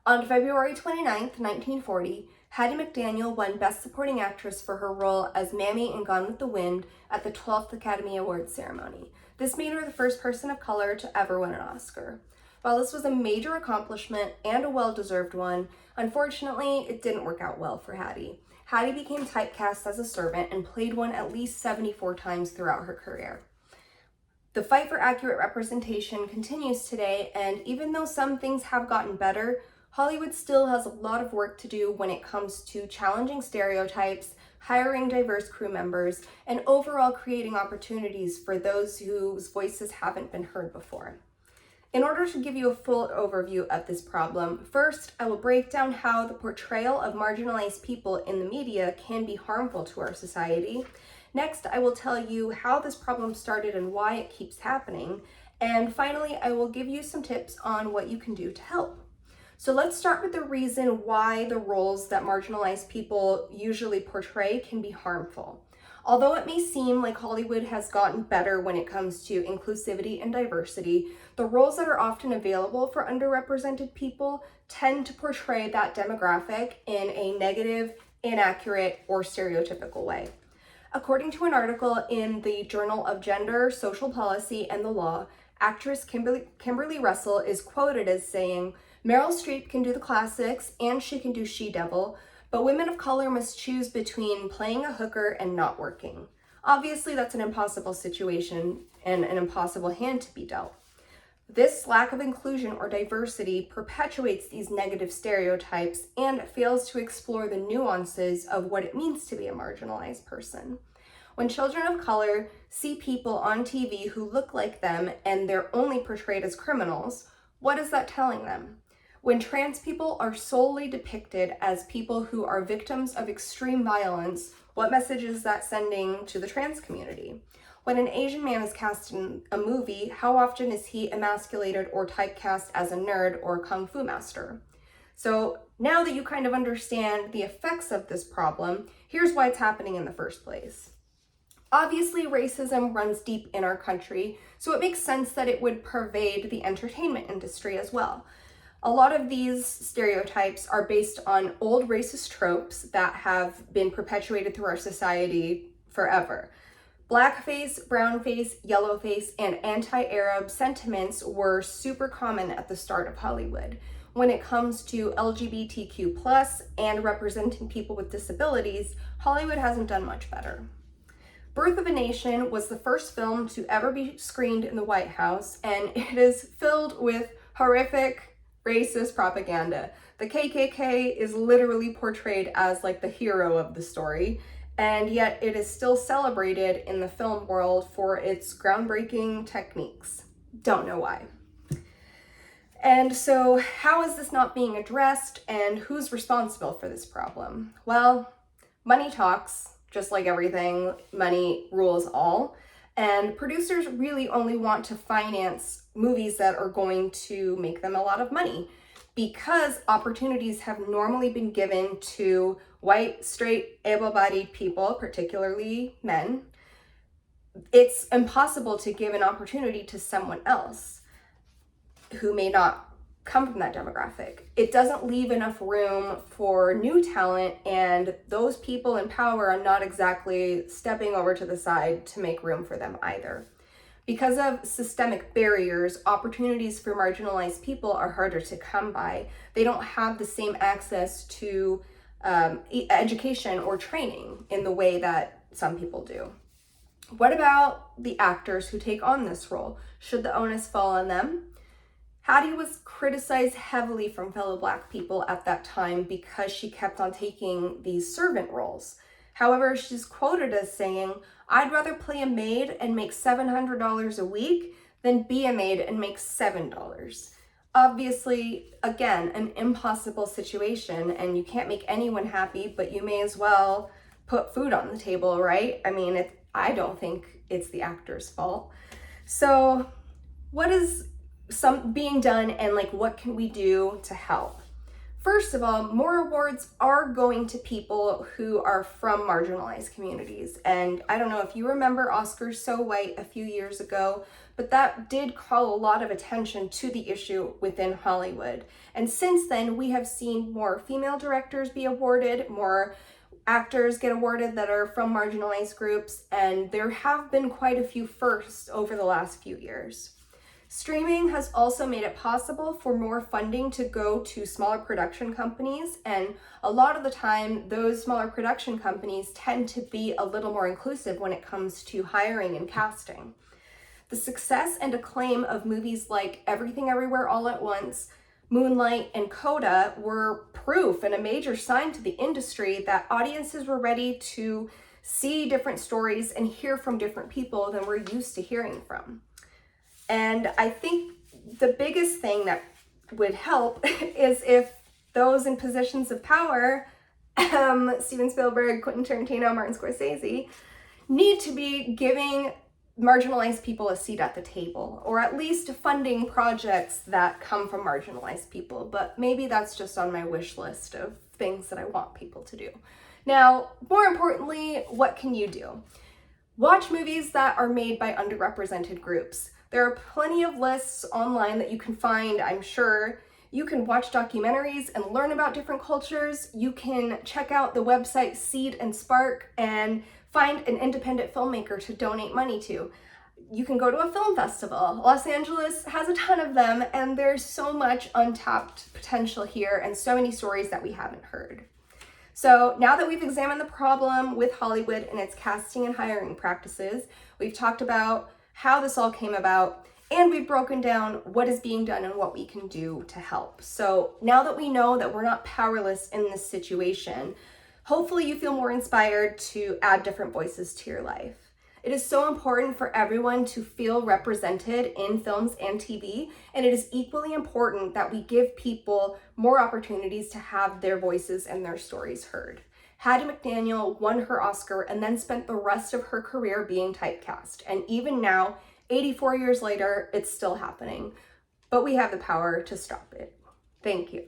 On February 29th, 1940, Hattie McDaniel won Best Supporting Actress for her role as Mammy in Gone with the Wind at the 12th Academy Awards ceremony. This made her the first person of color to ever win an Oscar. While this was a major accomplishment and a well-deserved one, unfortunately, it didn't work out well for Hattie. Hattie became typecast as a servant and played one at least 74 times throughout her career. The fight for accurate representation continues today, and even though some things have gotten better, Hollywood still has a lot of work to do when it comes to challenging stereotypes, hiring diverse crew members, and overall creating opportunities for those whose voices haven't been heard before. In order to give you a full overview of this problem, first, I will break down how the portrayal of marginalized people in the media can be harmful to our society. Next, I will tell you how this problem started and why it keeps happening. And finally, I will give you some tips on what you can do to help. So let's start with the reason why the roles that marginalized people usually portray can be harmful. Although it may seem like Hollywood has gotten better when it comes to inclusivity and diversity, the roles that are often available for underrepresented people tend to portray that demographic in a negative, inaccurate, or stereotypical way. According to an article in the Journal of Gender, Social Policy, and the Law, actress Kimberly Russell is quoted as saying, "Meryl Streep can do the classics and she can do She-Devil, but women of color must choose between playing a hooker and not working." Obviously, that's an impossible situation and an impossible hand to be dealt. This lack of inclusion or diversity perpetuates these negative stereotypes and fails to explore the nuances of what it means to be a marginalized person. When children of color see people on TV who look like them and they're only portrayed as criminals, what is that telling them? When trans people are solely depicted as people who are victims of extreme violence, what message is that sending to the trans community? When an Asian man is cast in a movie, how often is he emasculated or typecast as a nerd or kung fu master? So now that you kind of understand the effects of this problem, here's why it's happening in the first place. Obviously, racism runs deep in our country, so it makes sense that it would pervade the entertainment industry as well. A lot of these stereotypes are based on old racist tropes that have been perpetuated through our society forever. Blackface, brownface, yellowface, and anti-Arab sentiments were super common at the start of Hollywood. When it comes to LGBTQ+ and representing people with disabilities, Hollywood hasn't done much better. Birth of a Nation was the first film to ever be screened in the White House, and it is filled with horrific racist propaganda. The KKK is literally portrayed as like the hero of the story, and yet it is still celebrated in the film world for its groundbreaking techniques. Don't know why. And so how is this not being addressed, and who's responsible for this problem? Well, money talks, just like everything, money rules all. And producers really only want to finance movies that are going to make them a lot of money, because opportunities have normally been given to white, straight, able-bodied people, particularly men. It's impossible to give an opportunity to someone else who may not come from that demographic. It doesn't leave enough room for new talent, and those people in power are not exactly stepping over to the side to make room for them either. Because of systemic barriers, opportunities for marginalized people are harder to come by. They don't have the same access to education or training in the way that some people do. What about the actors who take on this role? Should the onus fall on them? Hattie was criticized heavily from fellow Black people at that time because she kept on taking these servant roles. However, she's quoted as saying, "I'd rather play a maid and make $700 a week than be a maid and make $7." Obviously, again, an impossible situation, and you can't make anyone happy, but you may as well put food on the table, right? I mean, I don't think it's the actor's fault. So what is being done, and like what can we do to help? First of all, more awards are going to people who are from marginalized communities. And I don't know if you remember Oscars So White a few years ago, but that did call a lot of attention to the issue within Hollywood. And since then, we have seen more female directors be awarded, more actors get awarded that are from marginalized groups, and there have been quite a few firsts over the last few years. Streaming has also made it possible for more funding to go to smaller production companies, and a lot of the time, those smaller production companies tend to be a little more inclusive when it comes to hiring and casting. The success and acclaim of movies like Everything Everywhere All at Once, Moonlight, and Coda were proof and a major sign to the industry that audiences were ready to see different stories and hear from different people than we're used to hearing from. And I think the biggest thing that would help is if those in positions of power, Steven Spielberg, Quentin Tarantino, Martin Scorsese, need to be giving marginalized people a seat at the table, or at least funding projects that come from marginalized people. But maybe that's just on my wish list of things that I want people to do. Now, more importantly, what can you do? Watch movies that are made by underrepresented groups. There are plenty of lists online that you can find, I'm sure. You can watch documentaries and learn about different cultures. You can check out the website Seed and Spark and find an independent filmmaker to donate money to. You can go to a film festival. Los Angeles has a ton of them, and there's so much untapped potential here and so many stories that we haven't heard. So now that we've examined the problem with Hollywood and its casting and hiring practices, we've talked about how this all came about, and we've broken down what is being done and what we can do to help. So now that we know that we're not powerless in this situation, hopefully you feel more inspired to add different voices to your life. It is so important for everyone to feel represented in films and TV, and it is equally important that we give people more opportunities to have their voices and their stories heard. Hattie McDaniel won her Oscar and then spent the rest of her career being typecast. And even now, 84 years later, it's still happening. But we have the power to stop it. Thank you.